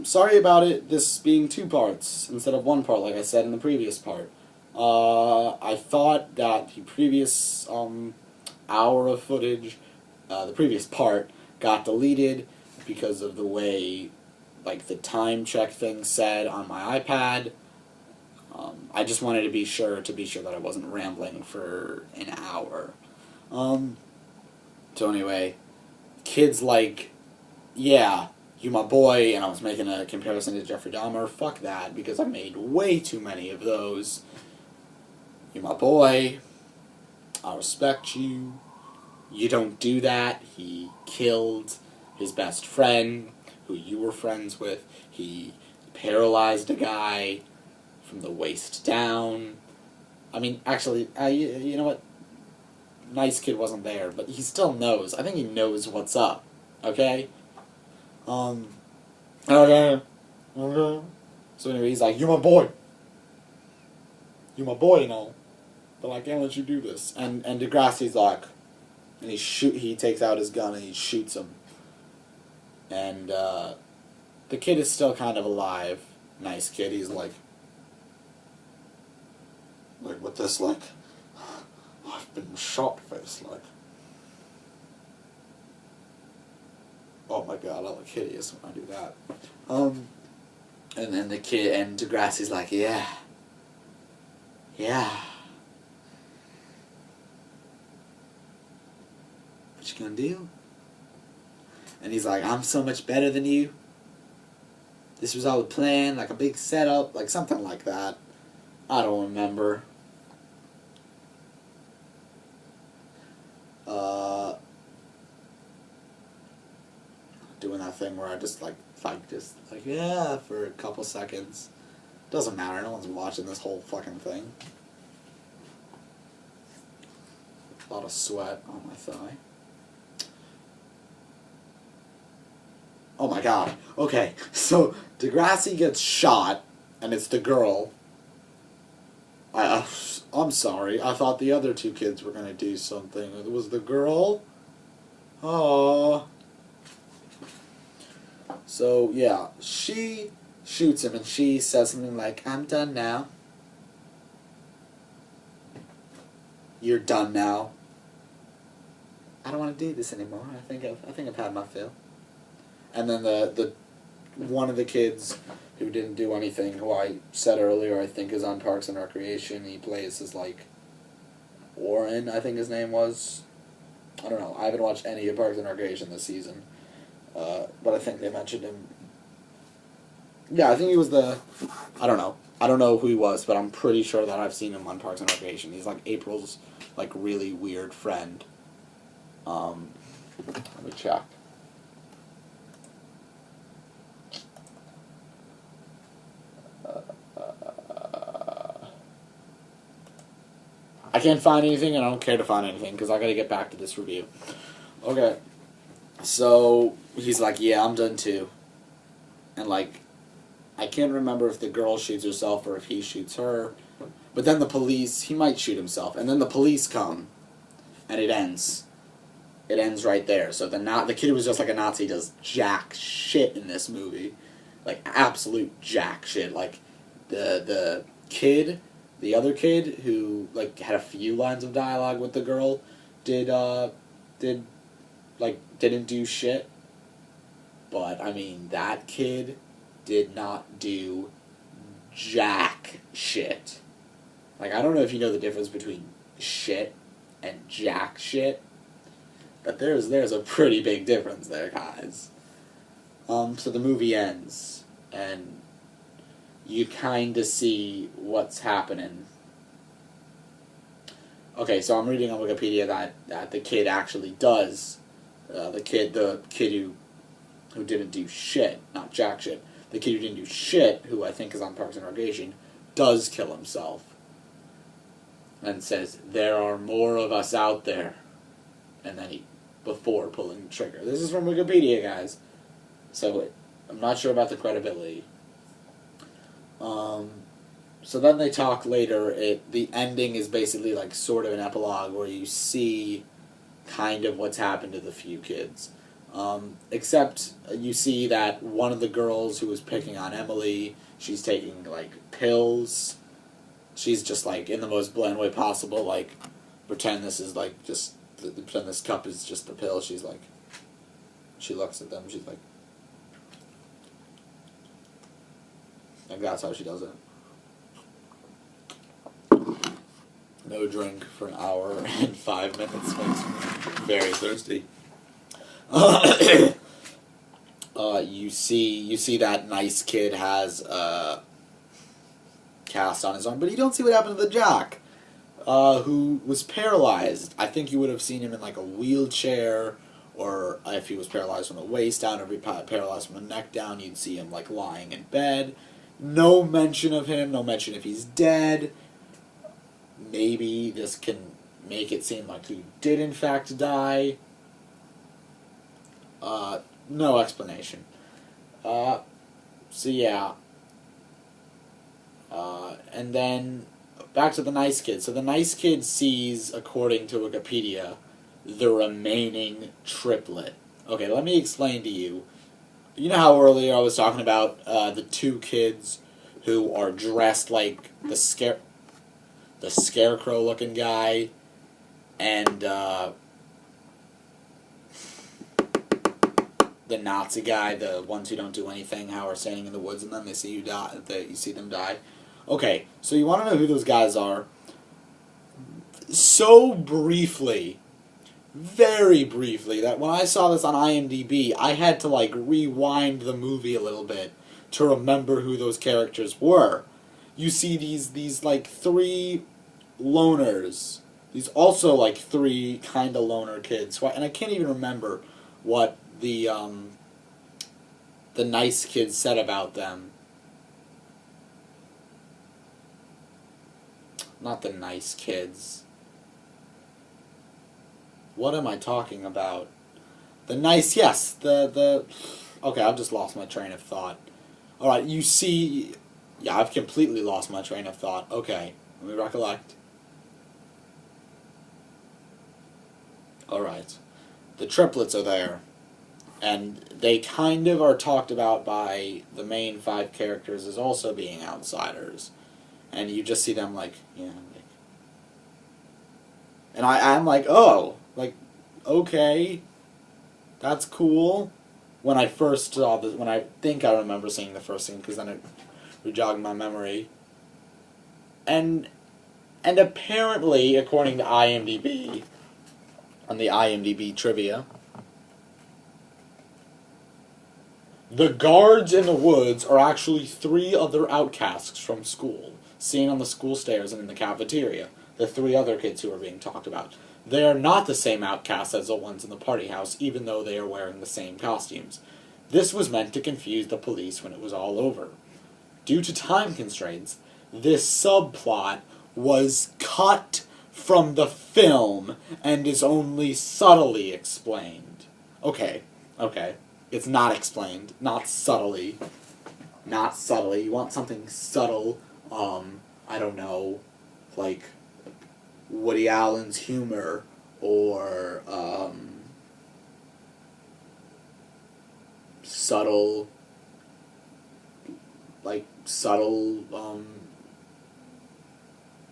Sorry about this being 2 parts instead of 1 part, like I said in the previous part. I thought that the previous hour of footage, the previous part, got deleted because of the way, like, the time check thing said on my iPad. I just wanted to be sure that I wasn't rambling for an hour. So anyway, kids like, yeah, you my boy, and I was making a comparison to Jeffrey Dahmer. Fuck that, because I made way too many of those. You my boy, I respect you. You don't do that. He killed his best friend, who you were friends with. He paralyzed a guy from the waist down. I mean, actually, you know what? Nice kid wasn't there, but he still knows. I think he knows what's up. Okay? Okay. So anyway, he's like, "You're my boy. You're my boy, you know. But I can't let you do this." And Degrassi's like, and he takes out his gun and he shoots him. And the kid is still kind of alive. Nice kid. He's like with this, like, I've been shot face, like, oh my god, I look hideous when I do that. And then the kid, and Degrassi's like, yeah. What you gonna do? And he's like, I'm so much better than you. This was all a plan, like a big setup, like something like that. I don't remember. Doing that thing where I just like yeah for a couple seconds. Doesn't matter, no one's watching this whole fucking thing. A lot of sweat on my thigh. Oh my god. Okay, so Degrassi gets shot, and it's the girl. I'm sorry, I thought the other 2 kids were gonna do something. It was the girl? Aww. So, yeah, she shoots him, and she says something like, I'm done now. You're done now. I don't want to do this anymore. I think I've had my fill. And then the one of the kids who didn't do anything, who I said earlier, I think is on Parks and Recreation. He plays as, like, Warren, I think his name was. I don't know. I haven't watched any of Parks and Recreation this season. But I think they mentioned him. Yeah, I think he was I don't know. I don't know who he was, but I'm pretty sure that I've seen him on Parks and Recreation. He's like April's, like, really weird friend. Let me check. I can't find anything, and I don't care to find anything, because I gotta get back to this review. Okay. So, he's like, yeah, I'm done too. And, like, I can't remember if the girl shoots herself or if he shoots her. But then the police, he might shoot himself. And then the police come, and it ends. It ends right there. So the kid who was just like a Nazi does jack shit in this movie. Like, absolute jack shit. Like, the kid, the other kid who, like, had a few lines of dialogue with the girl didn't do shit. But, I mean, that kid did not do jack shit. Like, I don't know if you know the difference between shit and jack shit, but there's a pretty big difference there, guys. So the movie ends, and you kind of see what's happening. Okay, so I'm reading on Wikipedia that the kid actually does, the kid who didn't do shit, not jack shit, the kid who didn't do shit, who I think is on Parks and Recreation, does kill himself. And says, there are more of us out there. And then before pulling the trigger. This is from Wikipedia, guys. So I'm not sure about the credibility. So then they talk later. The ending is basically like sort of an epilogue where you see kind of what's happened to the few kids. Except you see that one of the girls who was picking on Emily, she's taking, like, pills. She's just, like, in the most bland way possible, like, pretend this is, like, just, pretend this cup is just the pill. She's, like, she looks at them, she's, like, that's how she does it. No drink for an hour and 5 minutes makes me very thirsty. You see that nice kid has a cast on his arm, but you don't see what happened to the jock, who was paralyzed. I think you would have seen him in, like, a wheelchair, or if he was paralyzed from the waist down, or if he paralyzed from the neck down, you'd see him, like, lying in bed. No mention of him, no mention if he's dead. Maybe this can make it seem like he did in fact die. No explanation. So yeah. And then, back to the nice kid. So the nice kid sees, according to Wikipedia, the remaining triplet. Okay, let me explain to you. You know how earlier I was talking about the two kids who are dressed like the scarecrow-looking guy, and the Nazi guy, the ones who don't do anything, how are standing in the woods, and then they see you die. You see them die. Okay, so you want to know who those guys are? So briefly, very briefly, that when I saw this on IMDb, I had to, like, rewind the movie a little bit to remember who those characters were. You see these like, three loners. These also, like, three kind of loner kids. And I can't even remember what the nice kid said about them. Not the nice kids. What am I talking about? The nice, yes, the okay, I've just lost my train of thought. Alright, you see, yeah, I've completely lost my train of thought. Okay, let me recollect. Alright, the triplets are there, and they kind of are talked about by the main five characters as also being outsiders. And you just see them, like, yeah, like, and I'm like, oh, like, okay, that's cool. When I first saw this, when I think I remember seeing the first scene, because then it rejogged my memory. And apparently, according to IMDb, on the IMDb trivia, the guards in the woods are actually three other outcasts from school, seen on the school stairs and in the cafeteria. The three other kids who are being talked about. They are not the same outcasts as the ones in the party house, even though they are wearing the same costumes. This was meant to confuse the police when it was all over. Due to time constraints, this subplot was cut from the film and is only subtly explained. Okay. It's not explained. Not subtly. Not subtly. You want something subtle, I don't know, like Woody Allen's humor, or subtle, I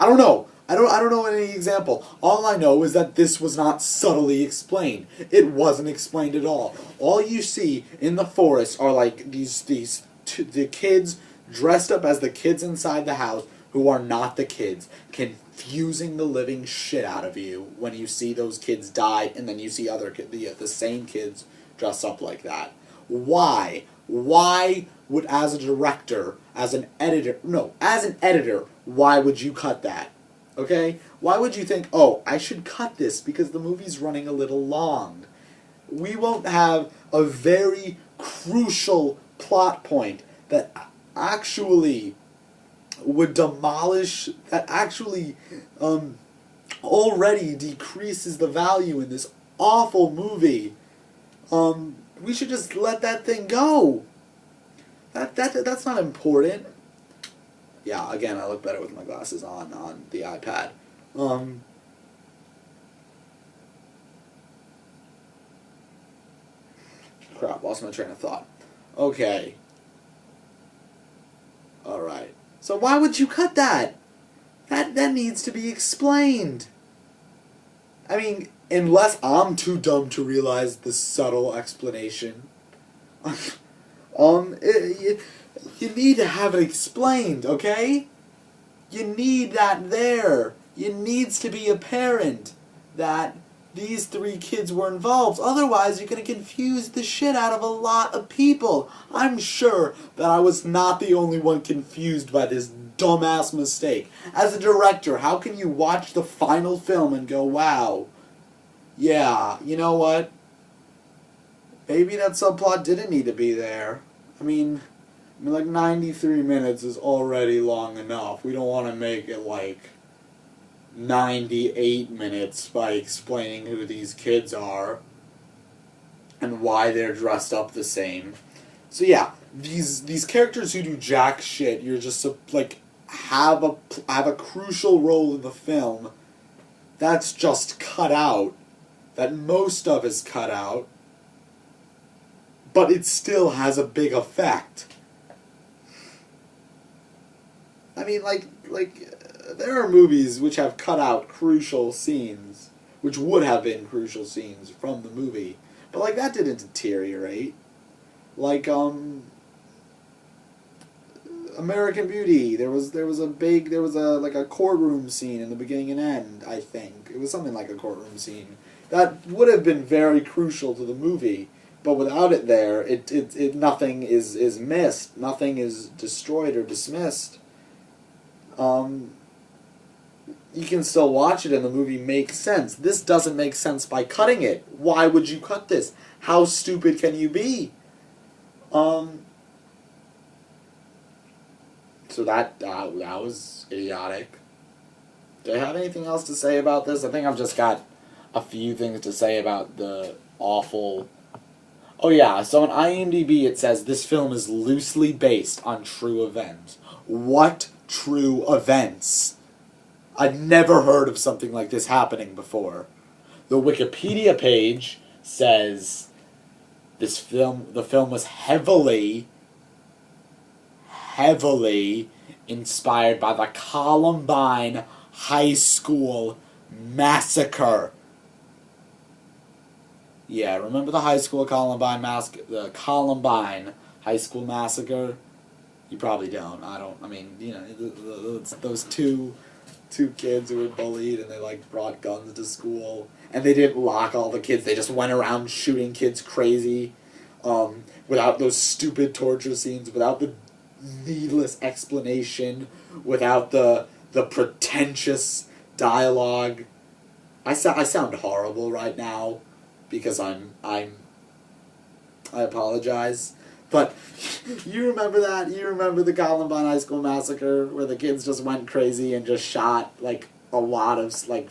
don't know. I don't know any example. All I know is that this was not subtly explained. It wasn't explained at all. All you see in the forest are, like, the kids dressed up as the kids inside the house who are not the kids, confusing the living shit out of you when you see those kids die, and then you see the same kids dressed up like that. Why? Why would, as a director, as an editor, why would you cut that? Okay? Why would you think, oh, I should cut this because the movie's running a little long? We won't have a very crucial plot point that actually would demolish, that actually already decreases the value in this awful movie. We should just let that thing go. That's not important. Yeah, again, I look better with my glasses on the iPad. Crap, lost my train of thought. Okay. Alright. So why would you cut that? That needs to be explained. I mean, unless I'm too dumb to realize the subtle explanation. You need to have it explained, okay? You need that there. It needs to be apparent that these 3 kids were involved. Otherwise, you're going to confuse the shit out of a lot of people. I'm sure that I was not the only one confused by this dumbass mistake. As a director, how can you watch the final film and go, wow, yeah, you know what? Maybe that subplot didn't need to be there. I mean, like 93 minutes is already long enough. We don't want to make it like 98 minutes by explaining who these kids are and why they're dressed up the same. So yeah, these characters who do jack shit, you're just like have a crucial role in the film. That's just cut out. That most of is cut out. But it still has a big effect. I mean, like there are movies which have cut out crucial scenes, which would have been crucial scenes from the movie, but like that didn't deteriorate. Like American Beauty, there was a courtroom scene in the beginning and end. I think it was something like a courtroom scene that would have been very crucial to the movie. But without it there, it nothing is missed, nothing is destroyed or dismissed. You can still watch it and the movie makes sense. This doesn't make sense by cutting it. Why would you cut this? How stupid can you be? So that was idiotic. Do I have anything else to say about this? I think I've just got a few things to say about the awful... Oh yeah, so on IMDb it says this film is loosely based on true events. What true events? I'd never heard of something like this happening before. The Wikipedia page says the film was heavily inspired by the Columbine High School massacre. Yeah, remember the the Columbine High School massacre? You probably don't. I don't. I mean, you know, those two kids who were bullied and they like brought guns to school and they didn't lock all the kids. They just went around shooting kids crazy, without those stupid torture scenes, without the needless explanation, without the pretentious dialogue. I sound horrible right now because I apologize. But you remember that? You remember the Columbine High School massacre where the kids just went crazy and just shot like a lot of like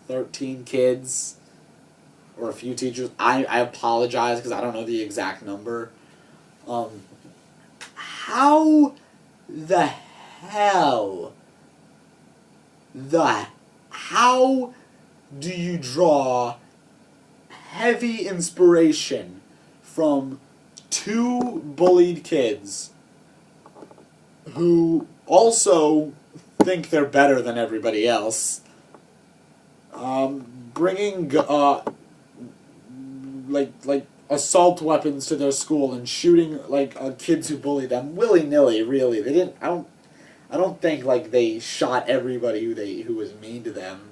13 kids or a few teachers. I apologize because I don't know the exact number. How the hell how do you draw heavy inspiration from 2 bullied kids who also think they're better than everybody else, bringing like assault weapons to their school and shooting like kids who bully them willy-nilly? Really, they didn't. I don't think like they shot everybody who was mean to them.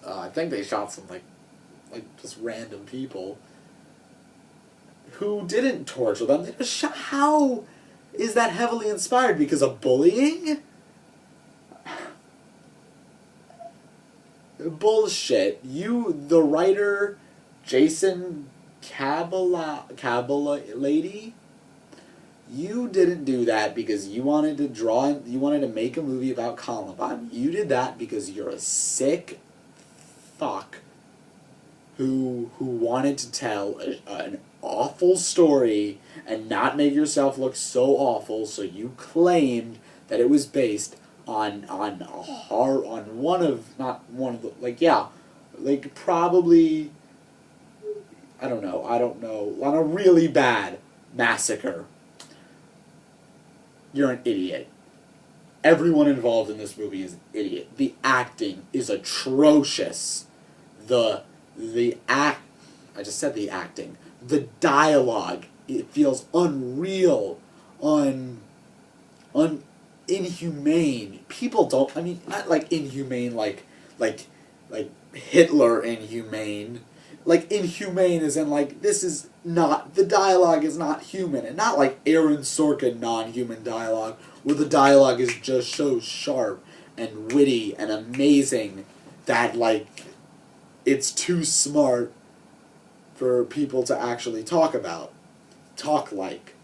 I think they shot some like just random people who didn't torture them. They just shot. How is that heavily inspired? Because of bullying? Bullshit. You, the writer, Jason Cabela lady, you didn't do that because you wanted to make a movie about Columbine. You did that because you're a sick fuck who wanted to tell an awful story and not make yourself look so awful, so you claimed that it was based on probably I don't know, on a really bad massacre, you're an idiot. Everyone involved in this movie is an idiot. The acting is atrocious. I just said the acting. The dialogue, it feels unreal, inhumane. People don't, I mean, not like inhumane, like Hitler inhumane. Like, inhumane as in, like, this is not, the dialogue is not human. And not like Aaron Sorkin non-human dialogue, where the dialogue is just so sharp and witty and amazing that, like, it's too smart for people to actually talk like.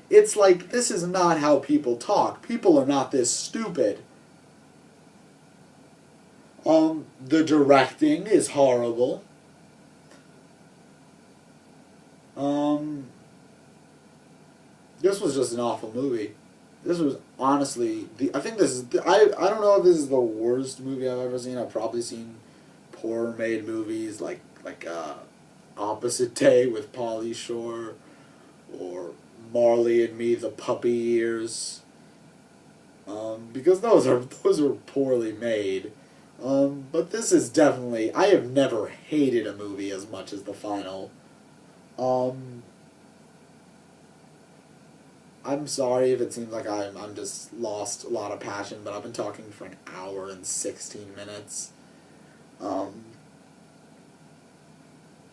It's like, this is not how people talk. People are not this stupid. The directing is horrible. This was just an awful movie. This was honestly, I think this is, I don't know if this is the worst movie I've ever seen. I've probably seen poorer made movies like Opposite Day with Pauly Shore, or Marley and Me, The Puppy Years, because those are poorly made. But this is definitely, I have never hated a movie as much as The Final. I'm sorry if it seems like I'm just lost a lot of passion, but I've been talking for an hour and 16 minutes.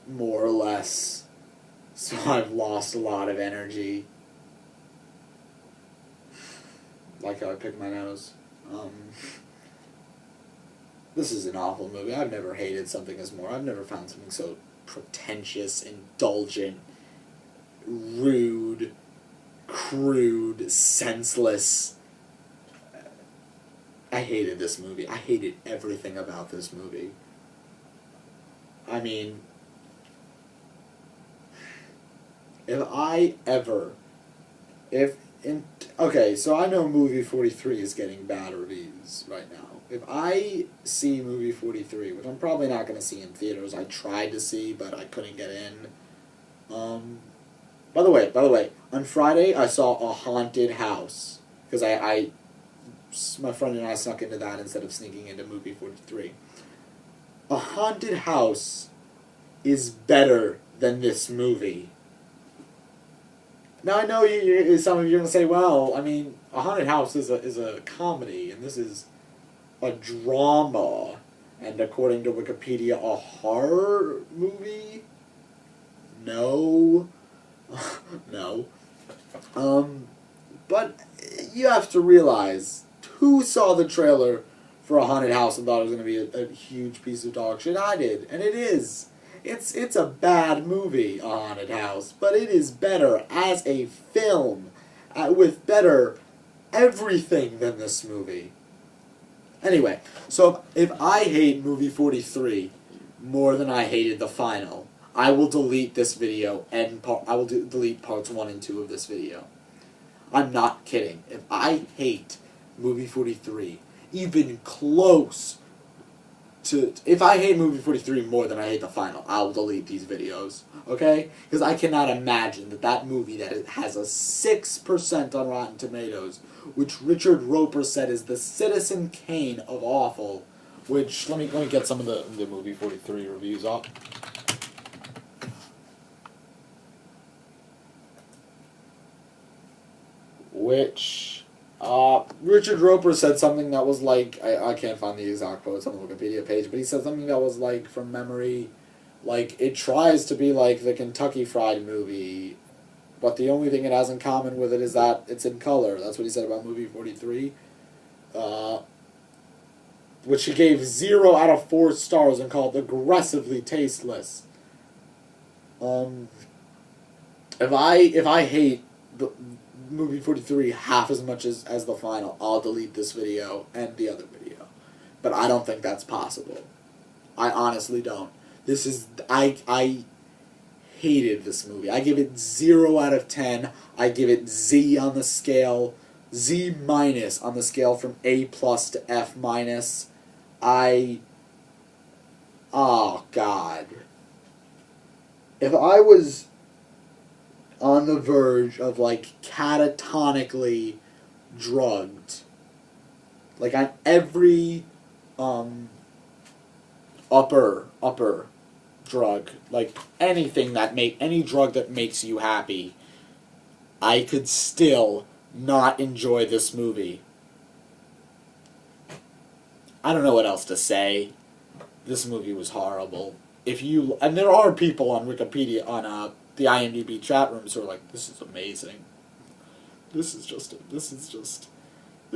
More or less. So I've lost a lot of energy. Like how I pick my nose. This is an awful movie. I've never hated something as more. I've never found something so pretentious, indulgent, rude, crude, senseless. I hated this movie. I hated everything about this movie. I mean, okay, so I know movie 43 is getting bad reviews right now. If I see movie 43, which I'm probably not going to see in theaters, I tried to see, but I couldn't get in. By the way, on Friday I saw A Haunted House, because my friend and I snuck into that instead of sneaking into movie 43. A Haunted House is better than this movie. Now I know some of you are going to say, well, I mean, A Haunted House is a comedy, and this is a drama, and according to Wikipedia, a horror movie? No. No. But you have to realize, who saw the trailer for A Haunted House and thought it was going to be a huge piece of dog shit? I did, and it is. It's a bad movie, A Haunted House, but it is better as a film, with better everything than this movie. Anyway, so if I hate movie 43 more than I hated The Final, I will delete this video, and I will delete parts 1 and 2 of this video. I'm not kidding. If I hate movie 43 even close to... If I hate movie 43 more than I hate The Final, I'll delete these videos. Okay? Because I cannot imagine that movie that has a 6% on Rotten Tomatoes, which Richard Roper said is the Citizen Kane of awful, which, let me get some of the movie 43 reviews up. Which, Richard Roper said something that was like, I can't find the exact quotes on the Wikipedia page, but he said something that was like, from memory, like, it tries to be like the Kentucky Fried Movie, but the only thing it has in common with it is that it's in color. That's what he said about movie 43. Which he gave 0 out of 4 stars and called aggressively tasteless. If I hate the movie 43 half as much as The Final, I'll delete this video and the other video. But I don't think that's possible. I honestly don't. This is... I hated this movie. I give it 0 out of 10. I give it Z on the scale. Z minus on the scale from A plus to F minus. Oh, God. if I was on the verge of, like, catatonically drugged, like, on every, upper drug, like, any drug that makes you happy, I could still not enjoy this movie. I don't know what else to say. This movie was horrible. And there are people on Wikipedia, on the IMDb chat rooms who are like, this is amazing. This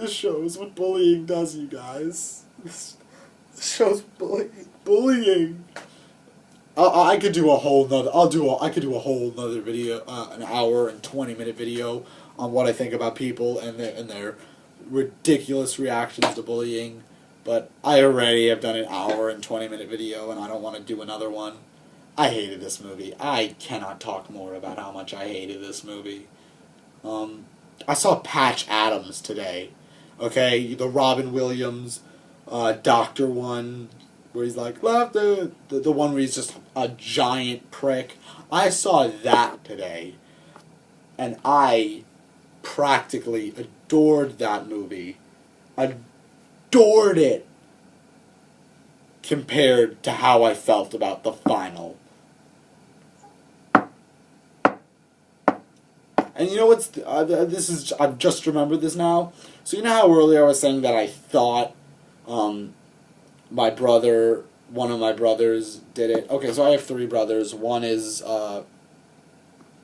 shows what bullying does, you guys. This shows bullying. I could do a whole nother. I could do a whole nother video, an hour and 20-minute video on what I think about people and their ridiculous reactions to bullying. But I already have done an hour and 20-minute video, and I don't want to do another one. I hated this movie. I cannot talk more about how much I hated this movie. I saw Patch Adams today. Okay, the Robin Williams, doctor one, where he's like, laughter. The one where he's just a giant prick. I saw that today, and I practically adored that movie. Adored it compared to how I felt about the final. And you know what's I've just remembered this now. So you know how earlier I was saying that I thought one of my brothers did it. Okay, so I have 3 brothers. One is I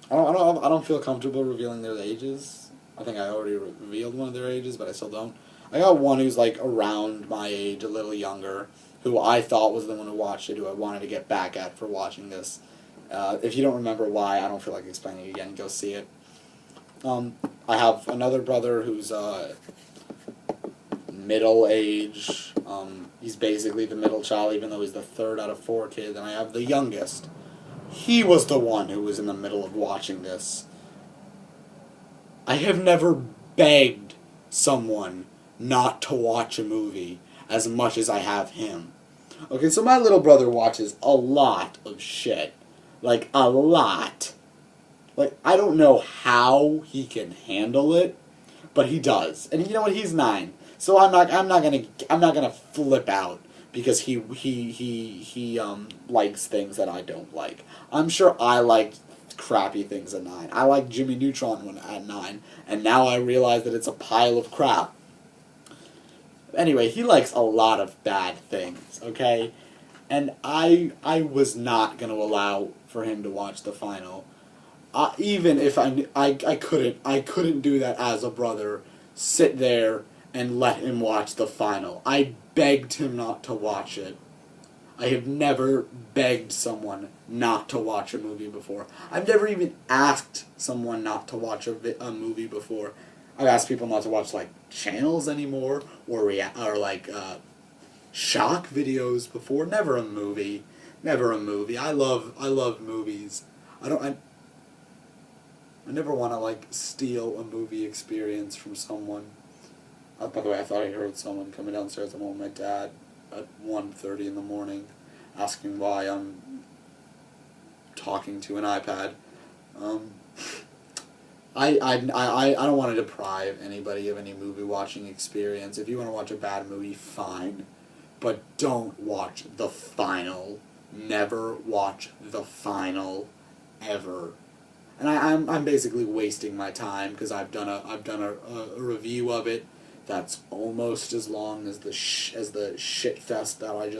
don't feel comfortable revealing their ages. I think I already revealed one of their ages, but I still don't. I got one who's like around my age, a little younger, who I thought was the one who watched it, who I wanted to get back at for watching this. If you don't remember why, I don't feel like explaining it again. Go see it. I have another brother who's middle age. He's basically the middle child, even though he's the 3rd out of 4 kids. And I have the youngest. He was the one who was in the middle of watching this. I have never begged someone not to watch a movie as much as I have him. Okay, so my little brother watches a lot of shit. Like, a lot. Like, I don't know how he can handle it, but he does. And you know what? He's 9. So I'm not gonna flip out because he likes things that I don't like. I'm sure I like crappy things at 9. I like Jimmy Neutron at 9, and now I realize that it's a pile of crap. Anyway, he likes a lot of bad things, okay? And I was not going to allow for him to watch the final. Even if I couldn't do that as a brother, sit there and let him watch the final. I begged him not to watch it. I have never begged someone not to watch a movie before. I've never even asked someone not to watch a movie before. I've asked people not to watch, like, channels anymore, or shock videos before. Never a movie. Never a movie. I love movies. I never want to, like, steal a movie experience from someone. By the way, I thought I heard someone coming downstairs. I'm home with my dad at 1:30 in the morning, asking why I'm talking to an iPad. I don't want to deprive anybody of any movie watching experience. If you want to watch a bad movie, fine, but don't watch the final. Never watch the final, ever. And I'm basically wasting my time because I've done a review of it that's almost as long as the shit fest that I just